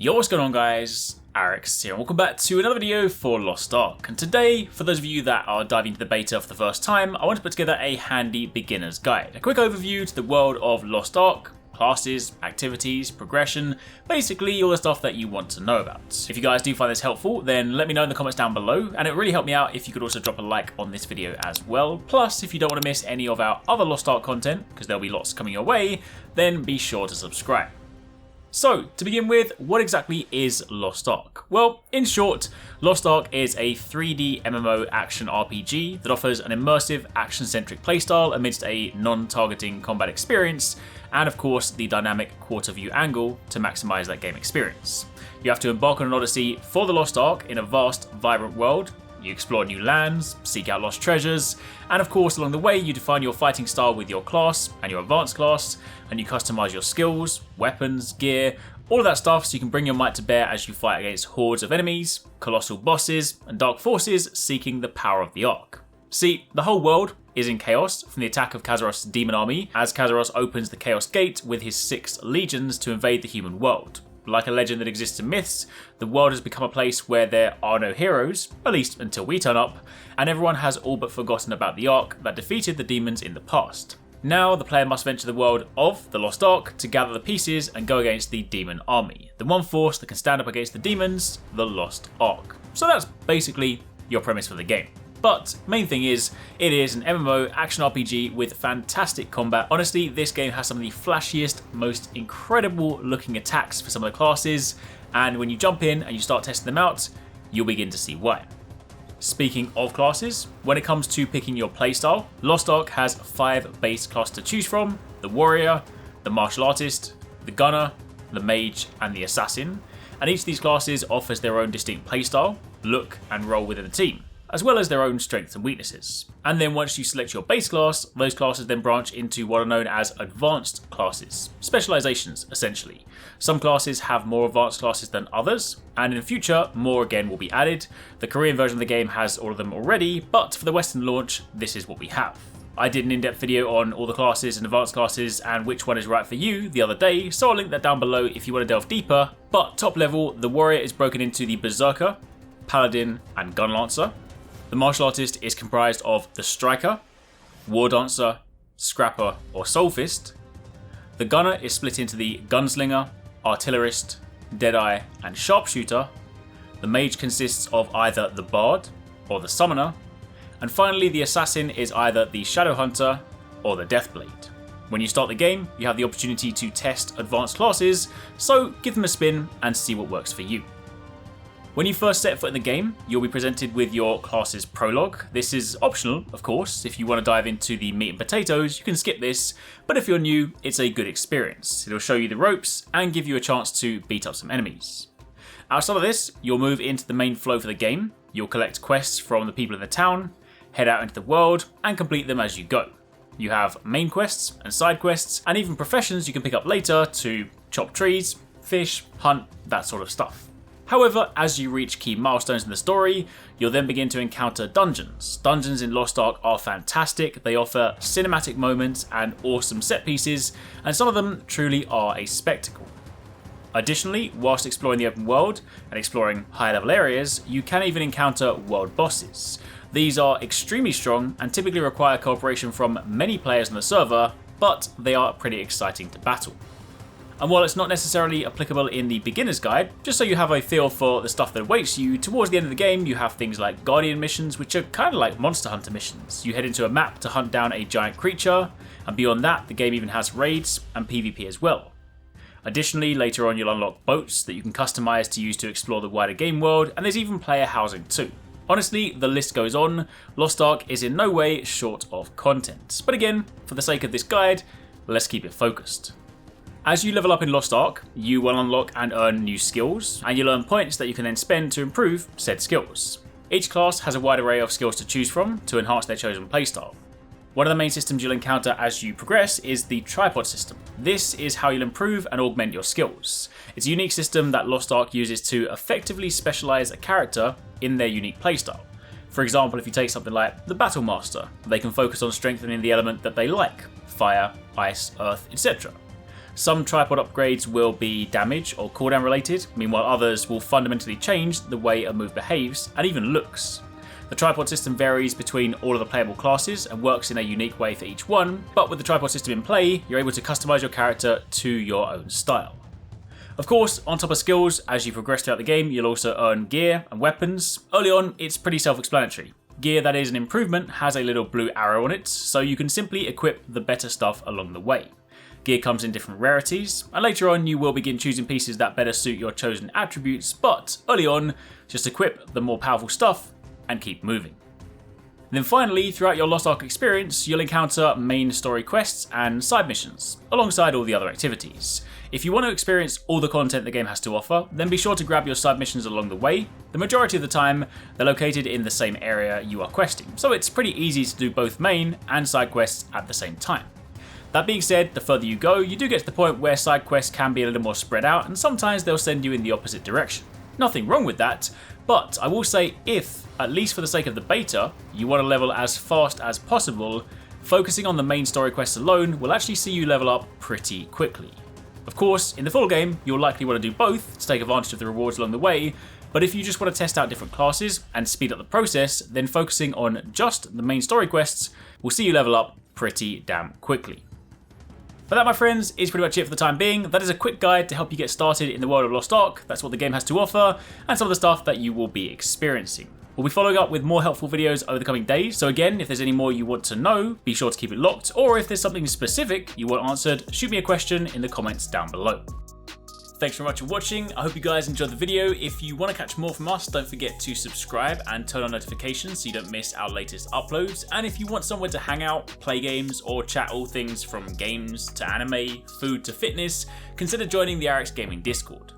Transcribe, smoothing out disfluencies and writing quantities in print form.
Yo, what's going on guys? HyperX here and welcome back to another video for Lost Ark. And today, for those of you that are diving into the beta for the first time, I want to put together a handy beginner's guide. A quick overview to the world of Lost Ark, classes, activities, progression, basically all the stuff that you want to know about. If you guys do find this helpful, then let me know in the comments down below, and it would really help me out if you could also drop a like on this video as well. Plus, if you don't want to miss any of our other Lost Ark content, because there'll be lots coming your way, then be sure to subscribe. So, to begin with, what exactly is Lost Ark? Well, in short, Lost Ark is a 3D MMO action RPG that offers an immersive, action-centric playstyle amidst a non-targeting combat experience, and of course, the dynamic quarter-view angle to maximize that game experience. You have to embark on an odyssey for the Lost Ark in a vast, vibrant world. You explore new lands, seek out lost treasures, and of course along the way you define your fighting style with your class and your advanced class, and you customize your skills, weapons, gear, all of that stuff so you can bring your might to bear as you fight against hordes of enemies, colossal bosses, and dark forces seeking the power of the Ark. See, the whole world is in chaos from the attack of Kazaros' demon army as Kazaros opens the Chaos Gate with his 6 legions to invade the human world. Like a legend that exists in myths, the world has become a place where there are no heroes, at least until we turn up, and everyone has all but forgotten about the Ark that defeated the demons in the past. Now the player must venture the world of the Lost Ark to gather the pieces and go against the demon army, the one force that can stand up against the demons, the Lost Ark. So that's basically your premise for the game. But main thing is, it is an MMO action RPG with fantastic combat. Honestly, this game has some of the flashiest, most incredible looking attacks for some of the classes, and when you jump in and you start testing them out, you'll begin to see why. Speaking of classes, when it comes to picking your playstyle, Lost Ark has 5 base classes to choose from: the warrior, the martial artist, the gunner, the mage, and the assassin, and each of these classes offers their own distinct playstyle, look, and role within the team, as well as their own strengths and weaknesses. And then once you select your base class, those classes then branch into what are known as advanced classes, specializations essentially. Some classes have more advanced classes than others, and in the future more again will be added. The Korean version of the game has all of them already, but for the Western launch, this is what we have. I did an in-depth video on all the classes and advanced classes and which one is right for you the other day, so I'll link that down below if you want to delve deeper. But top level, the warrior is broken into the berserker, paladin, and gun lancer. The martial artist is comprised of the striker, war dancer, scrapper or soulfist. The gunner is split into the gunslinger, artillerist, deadeye and sharpshooter. The mage consists of either the bard or the summoner. And finally the assassin is either the shadow hunter or the deathblade. When you start the game, you have the opportunity to test advanced classes, so give them a spin and see what works for you. When you first set foot in the game, you'll be presented with your class's prologue. This is optional, of course. If you want to dive into the meat and potatoes, you can skip this, but if you're new, it's a good experience. It'll show you the ropes and give you a chance to beat up some enemies. Outside of this, you'll move into the main flow for the game. You'll collect quests from the people in the town, head out into the world, and complete them as you go. You have main quests and side quests, and even professions you can pick up later to chop trees, fish, hunt, that sort of stuff. However, as you reach key milestones in the story, you'll then begin to encounter dungeons. Dungeons in Lost Ark are fantastic, they offer cinematic moments and awesome set pieces, and some of them truly are a spectacle. Additionally, whilst exploring the open world and exploring higher level areas, you can even encounter world bosses. These are extremely strong and typically require cooperation from many players on the server, but they are pretty exciting to battle. And while it's not necessarily applicable in the beginner's guide, just so you have a feel for the stuff that awaits you, towards the end of the game you have things like Guardian missions, which are kind of like Monster Hunter missions. You head into a map to hunt down a giant creature, and beyond that the game even has raids and PvP as well. Additionally, later on you'll unlock boats that you can customize to use to explore the wider game world, and there's even player housing too. Honestly, the list goes on. Lost Ark is in no way short of content. But again, for the sake of this guide, let's keep it focused. As you level up in Lost Ark, you will unlock and earn new skills, and you'll earn points that you can then spend to improve said skills. Each class has a wide array of skills to choose from to enhance their chosen playstyle. One of the main systems you'll encounter as you progress is the tripod system. This is how you'll improve and augment your skills. It's a unique system that Lost Ark uses to effectively specialize a character in their unique playstyle. For example, if you take something like the Battle Master, they can focus on strengthening the element that they like: fire, ice, earth, etc. Some tripod upgrades will be damage or cooldown related, meanwhile others will fundamentally change the way a move behaves and even looks. The tripod system varies between all of the playable classes and works in a unique way for each one, but with the tripod system in play, you're able to customize your character to your own style. Of course, on top of skills, as you progress throughout the game, you'll also earn gear and weapons. Early on, it's pretty self-explanatory. Gear that is an improvement has a little blue arrow on it, so you can simply equip the better stuff along the way. Gear comes in different rarities, and later on you will begin choosing pieces that better suit your chosen attributes, but early on, just equip the more powerful stuff and keep moving. And then finally, throughout your Lost Ark experience, you'll encounter main story quests and side missions, alongside all the other activities. If you want to experience all the content the game has to offer, then be sure to grab your side missions along the way. The majority of the time, they're located in the same area you are questing, so it's pretty easy to do both main and side quests at the same time. That being said, the further you go, you do get to the point where side quests can be a little more spread out, and sometimes they'll send you in the opposite direction. Nothing wrong with that, but I will say if, at least for the sake of the beta, you want to level as fast as possible, focusing on the main story quests alone will actually see you level up pretty quickly. Of course, in the full game, you'll likely want to do both to take advantage of the rewards along the way, but if you just want to test out different classes and speed up the process, then focusing on just the main story quests will see you level up pretty damn quickly. But that, my friends, is pretty much it for the time being. That is a quick guide to help you get started in the world of Lost Ark. That's what the game has to offer, and some of the stuff that you will be experiencing. We'll be following up with more helpful videos over the coming days, so again, if there's any more you want to know, be sure to keep it locked, or if there's something specific you want answered, shoot me a question in the comments down below. Thanks very much for watching. I hope you guys enjoyed the video. If you want to catch more from us, don't forget to subscribe and turn on notifications so you don't miss our latest uploads. And if you want somewhere to hang out, play games, or chat all things from games to anime, food to fitness, consider joining the HyperX Gaming Discord.